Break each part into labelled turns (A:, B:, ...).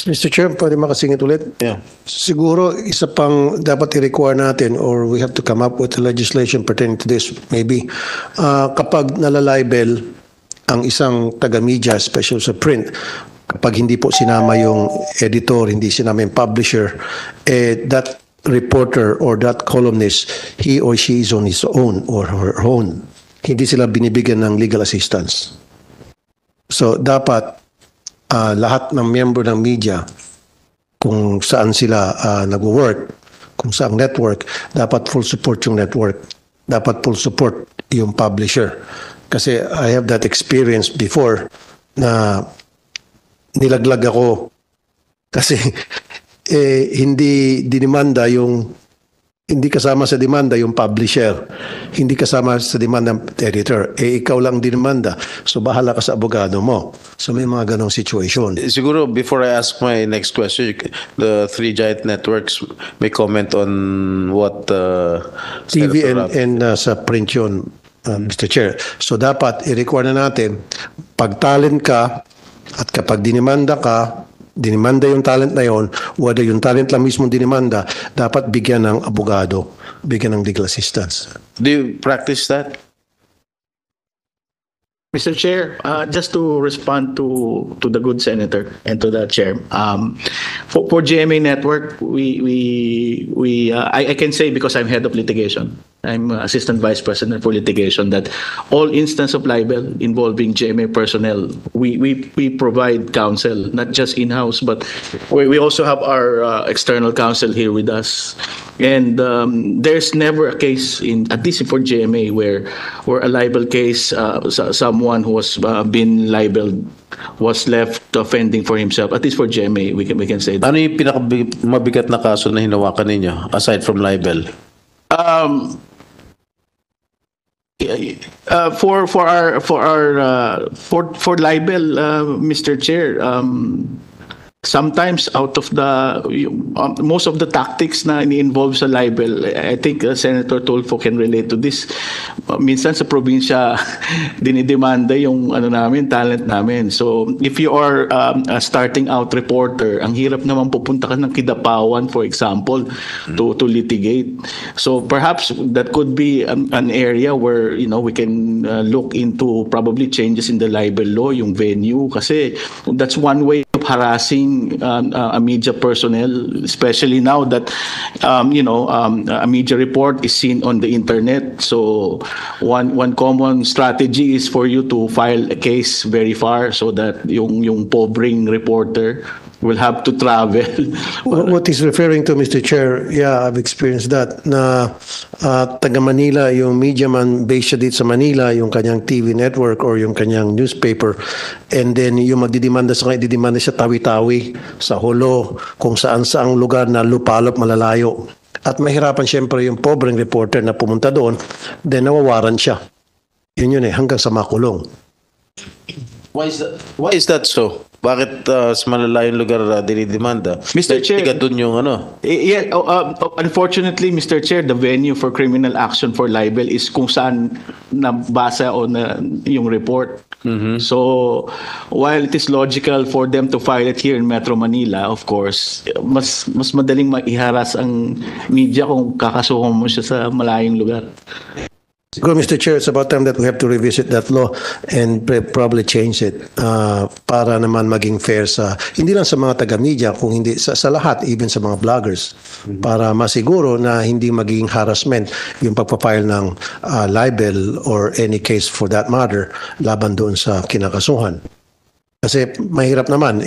A: Mr. Chair, pwede makasingit ulit?
B: Yeah.
A: Siguro, isa pang dapat i-require natin or we have to come up with a legislation pertaining to this, maybe. Kapag nalalibel ang isang taga-media, special sa print, kapag hindi po sinama yung editor, hindi sinama yung publisher, that reporter or that columnist, he or she is on his own or her own. Hindi sila binibigyan ng legal assistance. So, dapat lahat ng member ng media, kung saan sila nag-work, kung saan network, dapat full support yung network. Dapat full support yung publisher. Kasi I have that experience before na nilaglag ako kasi hindi dinimanda hindi kasama sa demanda yung publisher. Hindi kasama sa demanda ng editor. Ikaw lang dinimanda. So, bahala ka sa abogado mo. So, may mga ganong situation.
B: Siguro, before I ask my next question, the three giant networks may comment on what
A: TV
B: Senator
A: and sa print yun, Mr. Chair. So, dapat i-require na natin, pag talent ka at kapag dinimanda ka, dinimanda yung talent na yon, whether yung talent lang mismo dinimanda, dapat bigyan ng abogado, bigyan ng legal assistance.
B: Do you practice that?
C: Mr. Chair, just to respond to the good senator and to the chair, for GMA Network, I can say because I'm head of litigation, I'm assistant vice president for litigation, that all instance of libel involving GMA personnel, we provide counsel, not just in-house, but we also have our external counsel here with us. And there's never a case, at least for GMA, where a libel case, someone who was been libeled was left offending for himself. At least for GMA, we can say that.
B: Ano yung pinakamabigat na kaso na hinawakan ninyo aside from libel? For libel, Mr. Chair, sometimes out of most of the tactics na ini-involve sa libel, I think Senator Tulfo can relate to this. Minsan sa probinsya dinidemanda yung talent namin. So if you are a starting out reporter, ang hirap naman pupunta ka ng Kidapawan, for example, to litigate. So perhaps that could be an area where we can look into probably changes in the libel law, yung venue, kasi that's one way of harassing a media personnel, especially now that a media report is seen on the internet. So one common strategy is for you to file a case very far so that yung pobreng reporter will have to travel.
A: What he's referring to, Mr. Chair, yeah, I've experienced that, na taga Manila, yung media man based siya dito sa Manila, yung kanyang TV network or yung kanyang newspaper, and then yung magdidemanda sa kanya, didemanda siya Tawi-Tawi, sa Hulo, kung saan-saang lugar na lupalop, malalayo. At mahirapan siyempre yung pobreng reporter na pumunta doon, then nawawaran siya. Yun hanggang sa makulong.
B: Why is that so? Bakit sa malalayong lugar dinidemanda?
C: Mr. Chair,
B: dun yung
C: Yeah, unfortunately, Mr. Chair, the venue for criminal action for libel is kung saan nabasa o yung report. Mm-hmm. So, while it is logical for them to file it here in Metro Manila, of course, mas madaling maiharas ang media kung kakasuhan mo siya sa malayong lugar.
A: Siguro, Mr. Chair, it's about time that we have to revisit that law and probably change it para naman maging fair hindi lang sa mga taga-media, kung hindi sa lahat, even sa mga vloggers, para masiguro na hindi magiging harassment yung pagpapile ng libel or any case for that matter laban doon sa kinakasuhan. Kasi mahirap naman,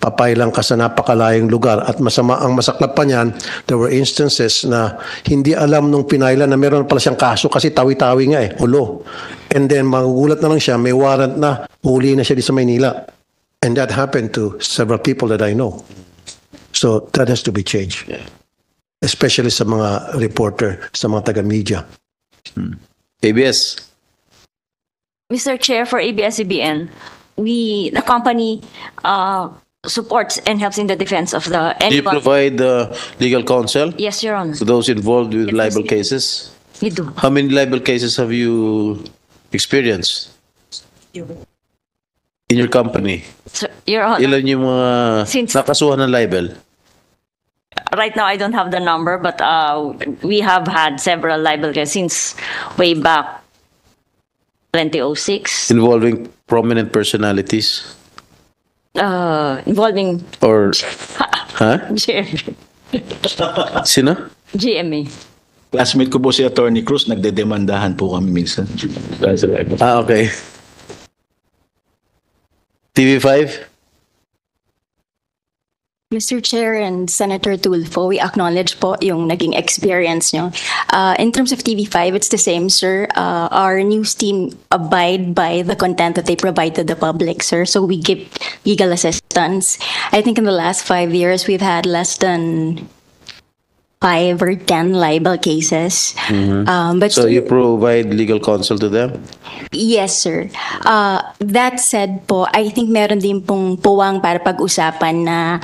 A: papailang ka sa napakalayong lugar at ang masaklap pa niyan, there were instances na hindi alam nung pinailan na meron pala siyang kaso kasi tawi-tawi nga Hulo. And then magugulat na lang siya, may warrant na, huli na siya di sa Maynila. And that happened to several people that I know. So that has to be changed. Especially sa mga reporter, sa mga taga-media.
B: ABS.
D: Mr. Chair, for ABS-CBN, the company supports and helps in the defense of the
B: Do you provide legal counsel
D: Yes, Your Honor.
B: to those involved with
D: Yes,
B: libel
D: yes.
B: cases?
D: We do.
B: How many libel cases have you experienced?
E: In your company,
D: Sir, Your Honor,
E: ilan yung mga
D: Since-
E: nakasuhan ng libel?
D: right now I don't have the number, but we have had several libel cases since way back 2006,
E: Involving prominent personalities?
D: involving
E: Or, ha?
D: GMA.
E: Sino?
D: GMA.
C: Classmate ko po si Attorney Cruz, nagdedemandahan po kami minsan.
E: Ah, okay. TV5?
F: Mr. Chair and Senator Tulfo, we acknowledge po yung naging experience nyo. In terms of TV5, it's the same, sir. Our news team abide by the content that they provide to the public, sir. So we give legal assistance. I think in the last 5 years, we've had less than 5 or 10 libel cases. But
E: So you provide legal counsel to them?
F: yes, sir. That said po, I think meron din pong puwang para pag-usapan na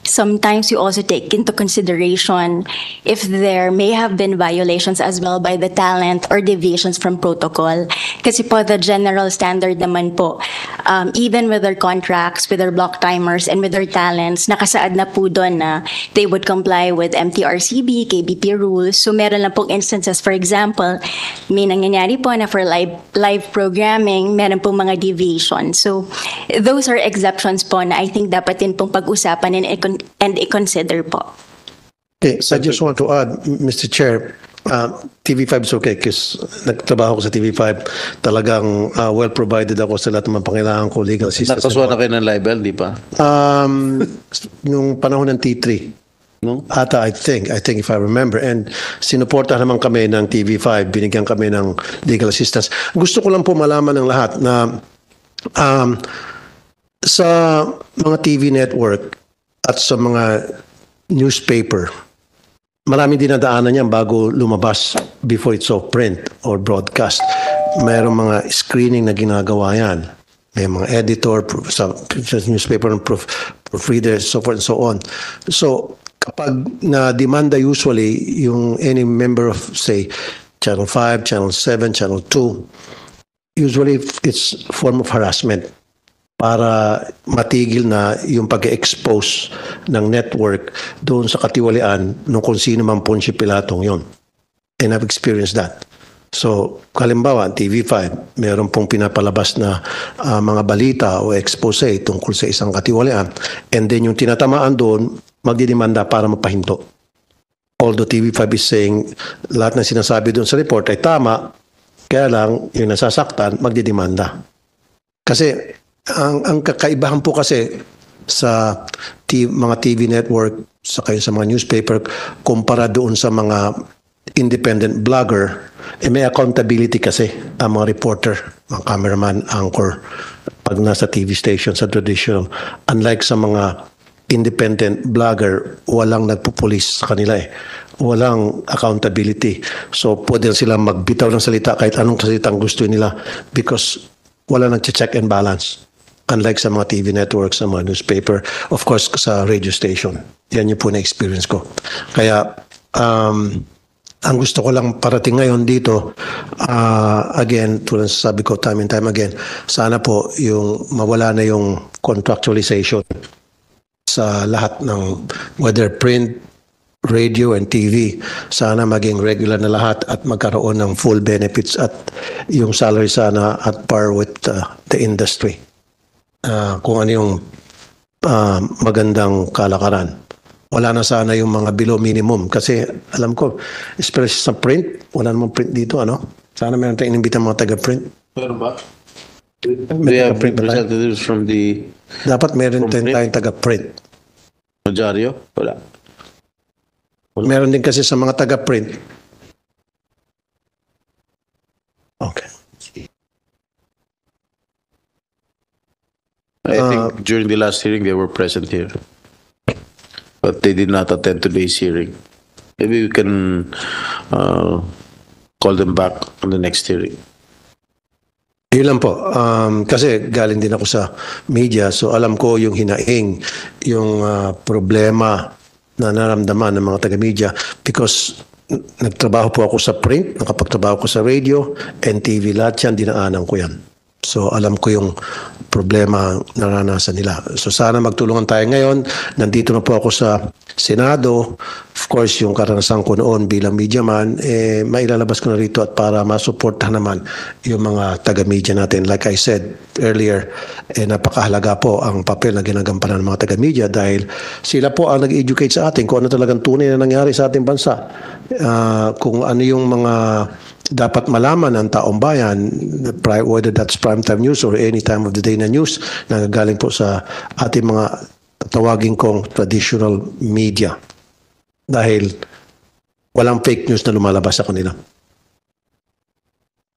F: sometimes you also take into consideration if there may have been violations as well by the talent or deviations from protocol. Kasi po the general standard naman po, even with their contracts, with their block timers, and with their talents, nakasaad na po doon na they would comply with MTRCB, KBP rules. So meron lang pong instances, for example, may nangyayari po na for live programming, meron pong mga deviations. So those are exceptions po na I think dapat din pong pag-usapan and i-consider po.
A: Okay, so I just want to add, Mr. Chair, TV5 is okay kasi nagtrabaho ko sa TV5. Talagang well provided ako sa lahat ng mga pangailangan ko, legal assistance.
E: Nakasuhan na kayo ng libel, di ba?
A: Nung panahon ng T3,
E: No?
A: ata I think if I remember, and sinuportahan naman kami ng TV5, binigyan kami ng legal assistance. Gusto ko lang po malaman ng lahat na sa mga TV network at sa mga newspaper, maraming dinadaanan yan bago lumabas before it's off print or broadcast. Mayroong mga screening na ginagawa yan. May mga editor sa newspaper and proofreaders, so forth and so on. So, kapag na-demanda usually yung any member of, say, Channel 5, Channel 7, Channel 2, usually it's form of harassment para matigil na yung pag-expose ng network doon sa katiwalian ng kung sino man Poncio Pilatong yon. And I've experienced that. So, halimbawa, TV5, meron pong pinapalabas na mga balita o expose tungkol sa isang katiwalian. And then yung tinatamaan doon, magdidemanda para mapahinto. Although TV5 is saying lahat ng sinasabi doon sa report ay tama, kaya lang yung nasasaktan, magdidemanda. Kasi ang kakaibahan po kasi sa mga TV network sa mga newspaper kumpara doon sa mga independent blogger, may accountability kasi ang mga reporter, mga cameraman, anchor pag nasa TV station sa traditional. Unlike sa mga independent blogger, walang nagpupulis sa kanila eh. Walang accountability. So pwede silang magbitaw ng salita kahit anong salita ang gusto nila because wala nag-check and balance. Unlike sa mga TV networks, sa mga newspaper, of course, sa radio station. Yan yung po na-experience ko. Kaya, ang gusto ko lang parating ngayon dito, again, tulad sa sabi ko time and time again, sana po yung mawala na yung contractualization sa lahat ng whether print, radio, and TV. Sana maging regular na lahat at magkaroon ng full benefits at yung salary sana at par with the industry. Kung ano yung magandang kalakaran. Wala na sana yung mga below minimum kasi alam ko, especially sa print, wala namang print dito, ano? Sana meron tayong inimbita mga taga-print.
E: Meron ba?
A: May
E: We have
A: taga-print ba tayo?
E: representatives from the
A: Dapat meron
E: From
A: din
E: print?
A: tayong taga-print.
E: Notaryo? Wala.
A: Meron din kasi sa mga taga-print. Okay.
E: I think during the last hearing, they were present here. But they did not attend today's hearing. Maybe we can call them back on the next hearing.
A: Yun lang po. Kasi galing din ako sa media, so alam ko yung hinaing, yung problema na naramdaman ng mga taga-media because nagtrabaho po ako sa print, nakapagtrabaho ko sa radio and TV, lahat yan, dinaanan ko yan. So alam ko yung problema ang naranasan nila. So sana magtulungan tayo ngayon. Nandito na po ako sa Senado. Of course, yung karanasan ko noon bilang media man, mailalabas ko na rito at para masuportahan naman yung mga taga-media natin. Like I said earlier, napakahalaga po ang papel na ginagampanan ng mga taga-media dahil sila po ang nag-educate sa atin kung ano talagang tunay na nangyari sa ating bansa. Kung ano yung mga dapat malaman ng taong bayan, whether that's primetime news or any time of the day na news, na galing po sa ating mga tawagin kong traditional media. Dahil walang fake news na lumalabas sa kanila.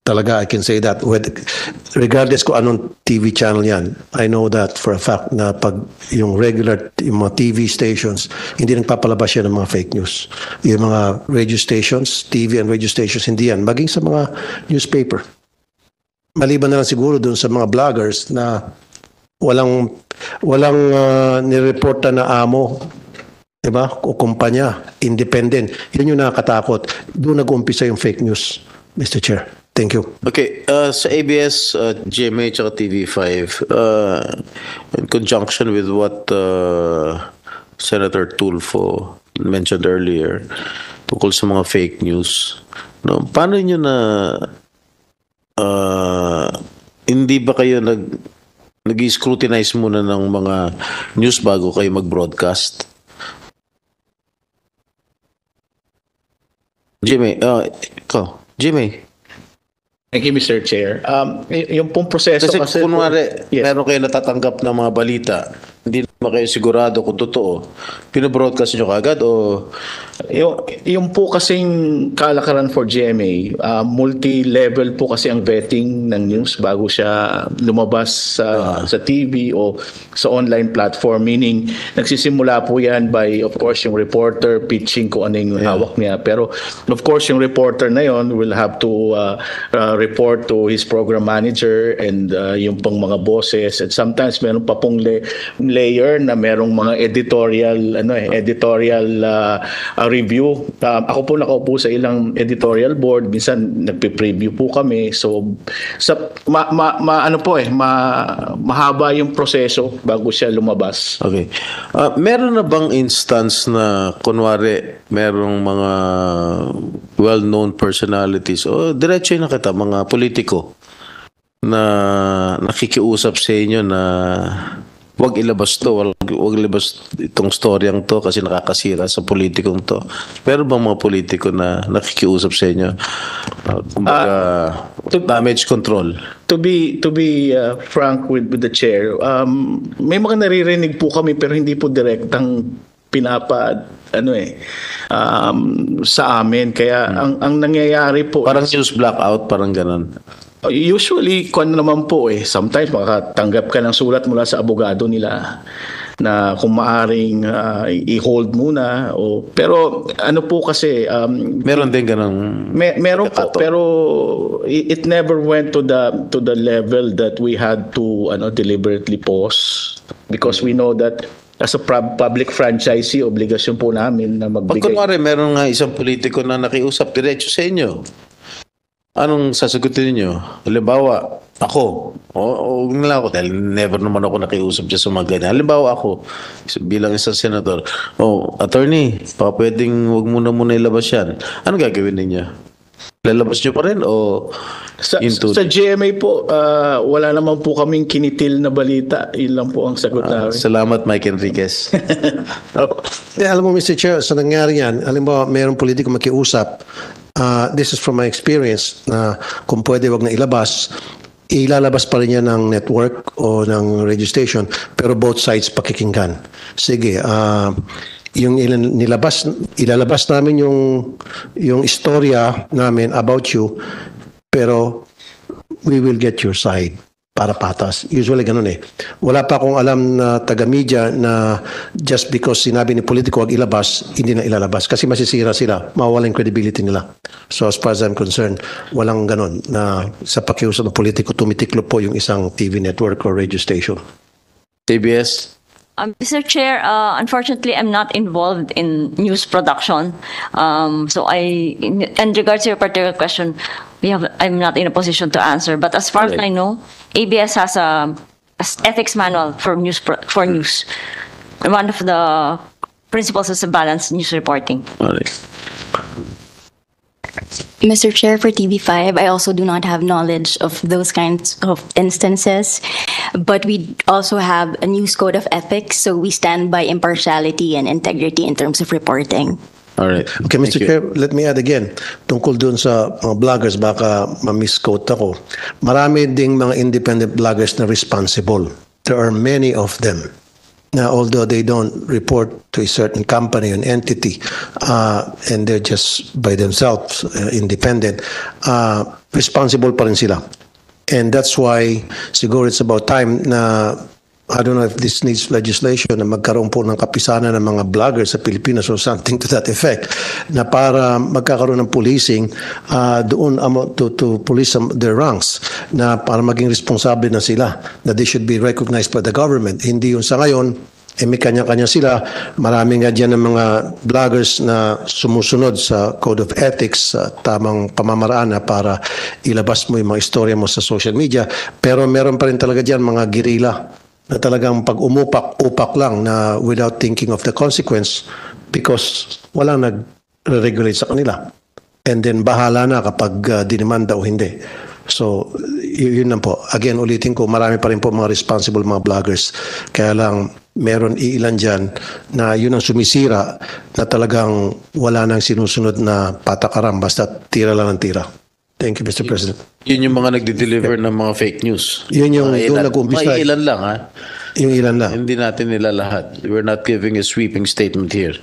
A: Talaga, I can say that. Regardless kung anong TV channel yan, I know that for a fact na pag yung regular, yung mga TV stations, hindi nagpapalabas yan ng mga fake news. Yung mga radio stations, TV and radio stations, hindi yan. Maging sa mga newspaper. Maliban na lang siguro dun sa mga vloggers na walang nireporta na amo, diba? O kumpanya, independent. Yun yung nakakatakot. Doon nag-umpisa yung fake news, Mr. Chair. Thank you.
E: Okay, sa ABS, GMA, at TV5, in conjunction with what Senator Tulfo mentioned earlier, tungkol sa mga fake news, no, paano nyo na, hindi ba kayo nag-scrutinize muna ng mga news bago kayo mag-broadcast? Jimmy, ikaw, Jimmy.
C: Thank you, Mr. Chair. Yung pong proseso
E: Kasi kunwari,
C: Yes.
E: meron kayo natatanggap ng mga balita, hindi naman kayo sigurado kung totoo, pinabroadcast nyo kagad o...
C: Yung po kasing kalakaran for GMA, multi-level po kasi ang vetting ng news bago siya lumabas sa TV o sa online platform. Meaning, nagsisimula po yan by, of course, yung reporter pitching kung ano yung hawak niya. Pero, of course, yung reporter na yon will have to report to his program manager and yung pang mga bosses. And sometimes, meron pa pong layer na merong mga editorial review. Ako po nakaupo sa ilang editorial board, minsan nagpe-preview po kami. So mahaba yung proseso bago siya lumabas.
E: Okay. Meron na bang instance na kunwari merong mga well-known personalities o diretso na kita, mga politiko na nakikiusap sa inyo na wag ilabas to, wag ilabas itong storyang to kasi nakakasira sa politikong to. Pero bang mga politiko na nakikiusap sa inyo? Damage control.
C: To be frank with the chair, may mga naririnig po kami pero hindi po direktang sa amin. Kaya ang nangyayari po
E: Parang news blackout, parang ganun.
C: usually, kung naman po sometimes makatanggap ka ng sulat mula sa abogado nila na kung maaring i-hold muna. Pero ano po kasi...
E: Meron din ganun.
C: Meron po, pero it never went to the level that we had to deliberately pause because we know that as a public franchisee, obligasyon po namin na
E: Pag
C: magbigay.
E: kunwari meron nga isang politiko na nakiusap diretso sa inyo, anong sasagutin niyo? Halimbawa, ako. O nila ako dahil never naman ako nakiusap dyan sa mga ganyan. Halimbawa ako, bilang isang senador, attorney, baka pwedeng wag muna ilabas yan. Ano gagawin ninyo? Lalabas nyo pa rin o
C: Sa
E: into...
C: GMA po, wala naman po kaming kinitil na balita. Yun lang po ang sagot namin.
E: Salamat, Mike Enriquez.
A: Alam mo, Mr. Chair, sa nangyari yan, alam mo, mayroong politiko makiusap. This is from my experience na kung pwede wag na ilabas, ilalabas pa rin yan ng network o ng radio station, pero both sides pakikinggan. Sige, yung ilalabas namin yung istorya namin about you, pero we will get your side para patas. Usually ganun Wala pa akong alam na taga-media na just because sinabi ni politiko wag ilabas, hindi na ilalabas. Kasi masisira sila, mawawala yung credibility nila. So as far as I'm concerned, walang ganun na sa pakiusap ng politiko tumitiklo po yung isang TV network or radio station.
E: ABS?
D: Mr. Chair, unfortunately, I'm not involved in news production. So in regards to your particular question, I'm not in a position to answer. But as far as I know, ABS has ethics manual for news. One of the principles is a balanced news reporting.
E: Alright.
F: Mr. Chair, for TV5, I also do not have knowledge of those kinds of instances, but we also have a news code of ethics, so we stand by impartiality and integrity in terms of reporting.
E: Alright.
A: Okay, Mr.
E: Thank you.
A: Chair, let me add again, tungkol dun sa mga vloggers, baka ma-misquote ako. Marami ding mga independent vloggers na responsible. There are many of them. Now, although they don't report to a certain company, an entity, and they're just by themselves, independent, responsible pa rin sila. And that's why, siguro it's about time na, I don't know if this needs legislation, na magkaroon po ng kapisanan ng mga vloggers sa Pilipinas or something to that effect, na para magkakaroon ng policing doon to police their ranks, na para maging responsable na sila, na they should be recognized by the government. Hindi yung sa ngayon, may kanya-kanya sila. Marami nga dyan ng mga vloggers na sumusunod sa Code of Ethics, tamang pamamaraan na para ilabas mo yung mga istorya mo sa social media. Pero meron pa rin talaga dyan mga guerrilla na talagang pag upak lang na without thinking of the consequence because walang nag-regulate sa kanila. And then bahala na kapag dinimanda o hindi. So, yun lang po. Again, ulitin ko, marami pa rin po mga responsible mga vloggers. Kaya lang, meron iilan dyan na yun ang sumisira na talagang wala nang sinusunod na patakaran. Basta tira lang ang tira. Thank you, Mr. President.
E: Yun yung mga nagde-deliver ng mga fake news.
A: Yun yung
E: Mga
A: doon
E: ilan-
A: nag-umpisa.
E: mga ilan lang ha.
A: Yung ilan lang.
E: Hindi natin nila lahat. We're not giving a sweeping statement here.